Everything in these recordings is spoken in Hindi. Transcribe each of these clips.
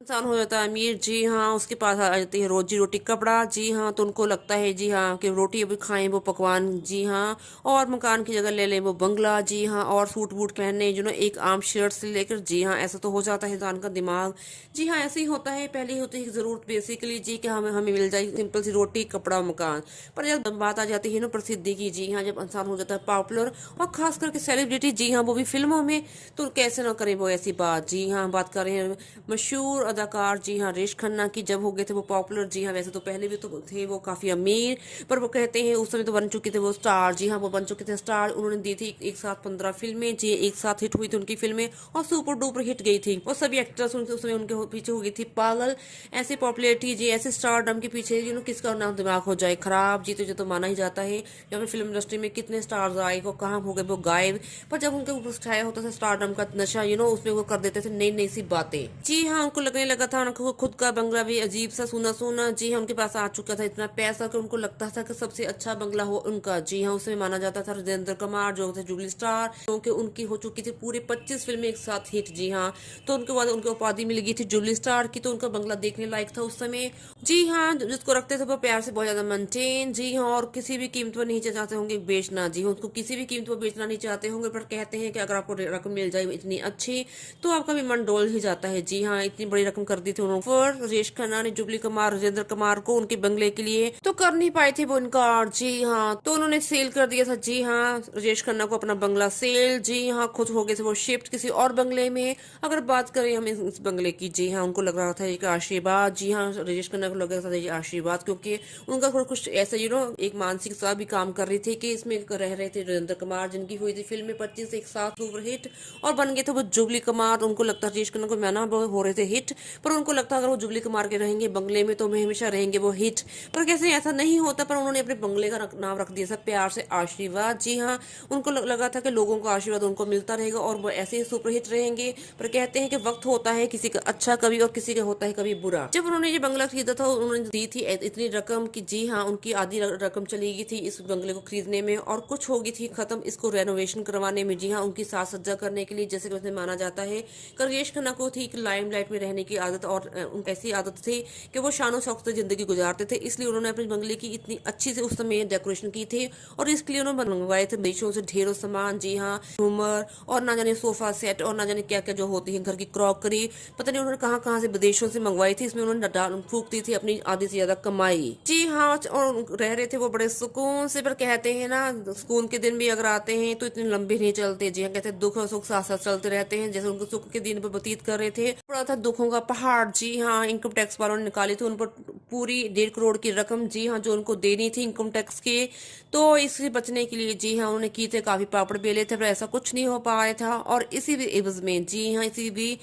इंसान हो जाता है अमीर। जी हाँ, उसके पास आ जाती है रोजी रोटी कपड़ा। जी हाँ, तो उनको लगता है जी हाँ कि रोटी अभी खाएं वो पकवान। जी हाँ, और मकान की जगह ले लें वो बंगला। जी हाँ, और सूट बूट पहनने एक आम शर्ट से लेकर। जी हाँ, ऐसा तो हो जाता है इंसान का दिमाग। जी हाँ, ऐसे ही होता है। पहले होती है जरूरत बेसिकली जी कि हमें हमें मिल जाए सिंपल सी रोटी कपड़ा मकान। पर जब बात आ जाती है ना प्रसिद्धि की, जी हाँ, जब इंसान हो जाता है पॉपुलर और खास करके सेलिब्रिटी, जी हाँ, वो भी फिल्मों में, तो कैसे ना करें वो ऐसी बात। जी हाँ, बात कर रहे हैं मशहूर अदाकार, जी हाँ, रेश खन्ना की। जब हो गए थे वो पॉपुलर, जी हाँ, वैसे तो पहले भी तो थे वो काफी अमीर, पर वो कहते हैं उस समय तो बन चुके थे वो स्टार। जी हाँ, वो बन चुके थे स्टार। उन्होंने दी थी एक साथ 15 फिल्में। जी, एक साथ हिट हुई थी उनकी फिल्में और सुपर डुपर हिट गई थी। और सभी एक्टर्स उनके उस समय उनके पीछे हो गई थी पागल। ऐसी पॉपुलैरिटी, जी, ऐसे स्टारडम के पीछे किसका नाम दिमाग हो जाए खराब। जी, तो ये तो माना ही जाता है। या फिर फिल्म इंडस्ट्री में कितने स्टार्स आए, वो कहाँ हो गए, वो गायब। पर जब उनके ऊपर छाया होता था स्टारडम का नशा, उसमें वो कर देते थे नई नई सी बातें। जी हाँ, उनको लगने लगा था उनको खुद का बंगला भी अजीब सा सूना सूना। जी हाँ, उनके पास आ चुका था इतना पैसा कि उनको लगता था कि सबसे अच्छा बंगला हो उनका। जी हाँ, उसमें माना जाता था राजेंद्र कुमार जो थे जुबली स्टार, क्योंकि उनकी हो चुकी थी पूरे 25 फिल्में एक साथ हिट। जी हाँ, तो उनके बाद उनको उपाधि मिल गई थी जुबली स्टार की। तो उनका बंगला देखने लायक था उस समय। जी हाँ, जिसको रखते थे वो प्यार से बहुत ज्यादा मेंटेन। जी हाँ, और किसी भी कीमत पर नहीं चाहते होंगे बेचना। जी हाँ, उसको किसी भी कीमत पर बेचना नहीं चाहते होंगे, पर कहते हैं कि अगर आपको रकम मिल जाए इतनी अच्छी तो आपका भी मन डोल ही जाता है। जी हाँ, इतनी बड़ी रकम कर दी थी उन्होंने। फिर राजेश खन्ना ने जुबली कुमार राजेंद्र कुमार को उनके बंगले के लिए तो कर नहीं पाए थे वो इनकार। जी हाँ, तो उन्होंने सेल कर दिया था। जी हाँ, राजेश खन्ना को अपना बंगला सेल। जी हाँ, खुद हो गए थे वो शिफ्ट किसी और बंगले में। अगर बात करें हम इस बंगले की, जी हाँ, उनको लग रहा था एक आशीर्वाद। जी हाँ, राजेश खन्ना को लग रहा था ये आशीर्वाद, क्योंकि उनका थोड़ा कुछ ऐसा एक मानसिक सा भी काम कर रही थी कि इसमें रह रहे थे राजेंद्र कुमार, जिनकी हुई थी फिल्म 25 एक साथ सुपरहिट और बन गए थे वो जुबली कुमार। उनको लगता राजेश खन्ना को मैं ना वो हो रहे थे हिट, पर उनको लगता अगर वो जुबली कुमार के रहेंगे बंगले में तो मैं हमेशा रहेंगे वो हिट। पर कैसे ऐसा नहीं होता, पर उन्होंने अपने बंगले का नाम रख दिया था प्यार से आशीर्वाद। जी हाँ, उनको लगा था कि लोगों का आशीर्वाद उनको मिलता रहेगा और वो ऐसे ही सुपरहिट रहेंगे। पर कहते हैं कि वक्त होता है किसी का अच्छा कभी और किसी का होता है कभी बुरा। जब उन्होंने ये बंगला खरीदा था उन्होंने दी थी इतनी रकम की, जी हाँ, उनकी आधी रकम चली गई थी इस बंगले को खरीदने में और कुछ हो गई थी खत्म इसको रेनोवेशन करवाने में। जी हाँ, उनकी साज सज्जा करने के लिए, जैसे कि उसने माना जाता है राजेश खन्ना को थी लाइमलाइट में रहने की आदत और उनकी ऐसी आदत थी कि वो शानो शौक से जिंदगी गुजारते थे। इसलिए उन्होंने अपने बंगले की इतनी अच्छी से उस समय डेकोरेशन की थी और इसके लिए उन्होंने मंगवाए थे विदेशों से ढेरों सामान। जी हाँ, झूमर और ना जाने सोफा सेट और ना जाने क्या क्या जो होती है घर की क्रॉकरी, पता नहीं उन्होंने कहाँ कहाँ से विदेशों से मंगवाई थी। इसमें उन्होंने फूक दी थी अपनी आधी से ज्यादा कमाई। जी हाँ, और रह रहे थे वो बड़े सुकून से। पर कहते हैं ना सुकून के दिन भी अगर आते हैं तो इतने लंबे नहीं चलते। जी हाँ, कहते हैं दुख और सुख साथ साथ चलते रहते हैं। जैसे उनको सुख के दिन पर व्यतीत कर रहे थे, पड़ा था दुखों का पहाड़। जी हाँ, इनकम टैक्स वालों ने निकाली थी उन पर पूरी 1.5 करोड़ की रकम। जी हाँ, जो उनको देनी थी इनकम टैक्स के। तो इससे बचने के लिए, जी हाँ, उन्होंने की थे काफी पापड़ बेले थे, पर ऐसा कुछ नहीं हो पाया था। और इसी भी एवज में, जी हाँ, इसी भी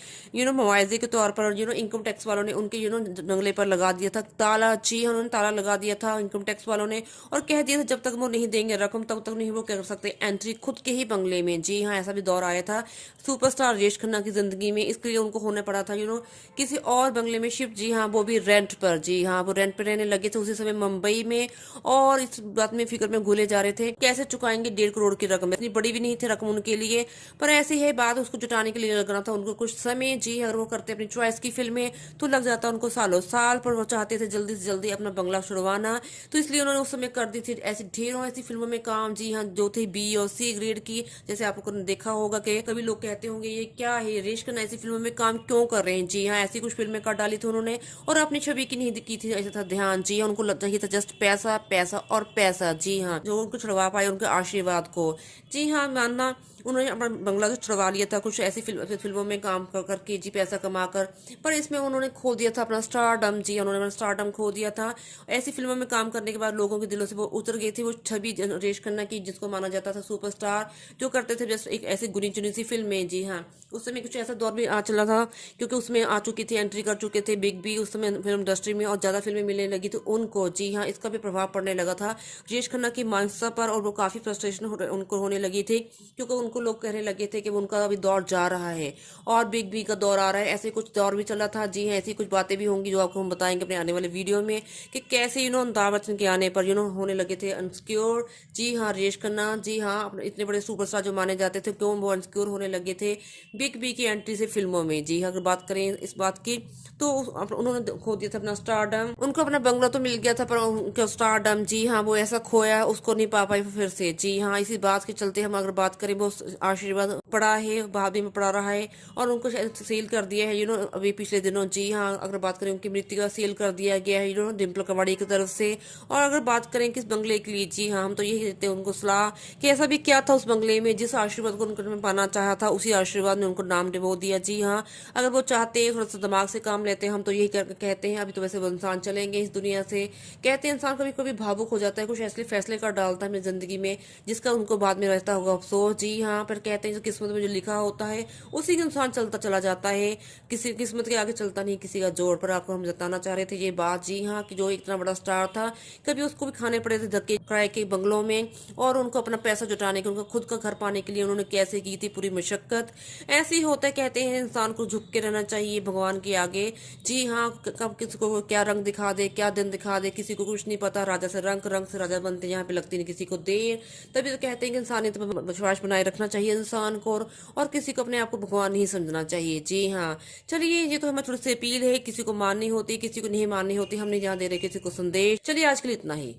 मुआवजे के तौर पर इनकम टैक्स वालों ने उनके बंगले पर लगा दिया था ताला। जी हाँ, उन्होंने ताला लगा दिया था इनकम टैक्स वालों ने और कह दिया था जब तक वो नहीं देंगे रकम तब तक नहीं वो कर सकते एंट्री खुद के ही बंगले में। जी हाँ, ऐसा भी दौर आया था सुपरस्टार राजेश खन्ना की जिंदगी में। इसके लिए उनको होने पड़ा था किसी और बंगले में शिफ्ट। जी हाँ, वो भी रेंट पर। जी हाँ, वो रेंट पर रहने लगे थे उसी समय मुंबई में और इस बात में फिक्र में घुले जा रहे थे कैसे चुकाएंगे 1.5 करोड़ की रकम। इतनी बड़ी भी नहीं थी रकम उनके लिए, पर ऐसी है बात, उसको जुटाने के लिए लगना था उनको कुछ समय। जी अगर वो करते अपनी चॉइस की फिल्में तो लग जाता उनको सालों साल, पर वो चाहते थे जल्दी से जल्दी अपना बंगला छुड़वाना। तो इसलिए उन्होंने उस समय कर दी थी ऐसी ढेरों ऐसी फिल्मों में काम। जी हाँ, जो थी बी और सी ग्रेड की। जैसे आपको देखा होगा कि कभी लोग कहते होंगे ये क्या है रेश खन्ना ऐसी फिल्मों में काम क्यों कर रहे हैं। जी हाँ, ऐसी कुछ फिल्में कर डाली थी उन्होंने और अपनी छवि की नहीं की थी ऐसा था ध्यान। जी हाँ, उनको लगता ही था जस्ट पैसा पैसा और पैसा। जी हाँ, जो उनको छुड़वा पाए उनके आशीर्वाद को। जी हाँ, मानना उन्होंने अपना बंगला तो छुड़वा लिया था कुछ ऐसी फिल्मों में काम कर करके, जी, पैसा कमाकर। पर इसमें उन्होंने खो दिया था अपना स्टारडम। जी, उन्होंने अपना स्टारडम खो दिया था। ऐसी फिल्मों में काम करने के बाद लोगों के दिलों से वो उतर गई थी वो छवि राजेश खन्ना की, जिसको माना जाता था सुपरस्टार, जो करते थे जस्ट एक ऐसी गुनी चुनी सी फिल्म में। जी हाँ, उस समय कुछ ऐसा दौर भी आ चला था क्योंकि उसमें आ चुकी थी, एंट्री कर चुके थे बिग बी उस समय फिल्म इंडस्ट्री में और ज्यादा फिल्में मिलने लगी थी उनको। जी हाँ, इसका भी प्रभाव पड़ने लगा था राजेश खन्ना की मानसिकता पर और वो काफी फ्रस्ट्रेशन उनको होने लगी थी क्योंकि उनको उनको लोग कहने लगे थे कि उनका अभी दौर जा रहा है और बिग बी का दौर आ रहा है, ऐसे कुछ दौर भी चला था। जी हाँ, ऐसी कुछ बातें भी होंगी जो आपको हम बताएंगे अपने आने वाले वीडियो में कि कैसे अमिताभ बच्चन के आने पर होने लगे थे अनसिक्योर। जी हाँ, राजेश खन्ना, जी हाँ, इतने बड़े सुपरस्टार जो माने जाते थे, क्यों वो अनसिक्योर होने लगे थे बिग बी की एंट्री से फिल्मों में। जी हाँ, अगर बात करें इस बात की तो उन्होंने खो दिया था अपना स्टारडम। उनको अपना बंगला तो मिल गया था पर उनका स्टारडम, जी हाँ, वो ऐसा खोया, उसको नहीं पा पाई फिर से। जी हाँ, इसी बात के चलते हम अगर बात करें, वो आशीर्वाद पड़ा है, भाभी में पड़ा रहा है और उनको शायद सेल कर दिया है अभी पिछले दिनों। जी हाँ, अगर बात करें उनकी मृत्यु का सेल कर दिया गया है डिम्पल कवाड़ी की तरफ से। और अगर बात करें किस बंगले के लिए, जी हाँ, हम तो यही देते हैं उनको सलाह कि ऐसा भी क्या था उस बंगले में, जिस आशीर्वाद को उनको पाना चाहा था उसी आशीर्वाद ने उनको नाम डिबो दिया। जी हाँ, अगर वो चाहते हैं थोड़ा सा दिमाग से काम लेते हैं, हम तो यही कहते हैं। अभी तो वैसे वो इंसान चलेंगे इस दुनिया से। कहते हैं इंसान कभी कभी भावुक हो जाता है, कुछ ऐसे फैसले कर डालता है अपनी जिंदगी में जिसका उनको बाद में रहता होगा अफसोस। जी हाँ, पर कहते हैं जो किस्मत में जो लिखा होता है उसी के इंसान चलता चला जाता है, किसी किस्मत के आगे चलता नहीं किसी का जोर। पर आपको हम बताना चाह रहे थे ये बात, जी हाँ, कि जो इतना बड़ा स्टार था, कभी उसको भी खाने पड़े थे धक्के किराए के बंगलों में, और उनको अपना पैसा जुटाने के, उनका खुद का घर पाने के लिए उन्होंने कैसे की थी पूरी मशक्कत। ऐसे ही होता है, कहते हैं इंसान को झुक के रहना चाहिए भगवान के आगे। जी हाँ, कब किसी को क्या रंग दिखा दे, क्या दिन दिखा दे, किसी को कुछ नहीं पता। राजा से रंग, रंग से राजा बनते, यहाँ पे लगती नहीं किसी को देर। तभी तो कहते हैं कि इंसानियत में विश्वास बनाए रखना चाहिए इंसान को, और किसी को अपने आप को भगवान नहीं समझना चाहिए। जी हाँ, चलिए, ये तो हमें थोड़ी सी अपील है, किसी को माननी होती, किसी को नहीं माननी होती, हम नहीं जान दे रहे किसी को संदेश। चलिए, आज के लिए इतना ही।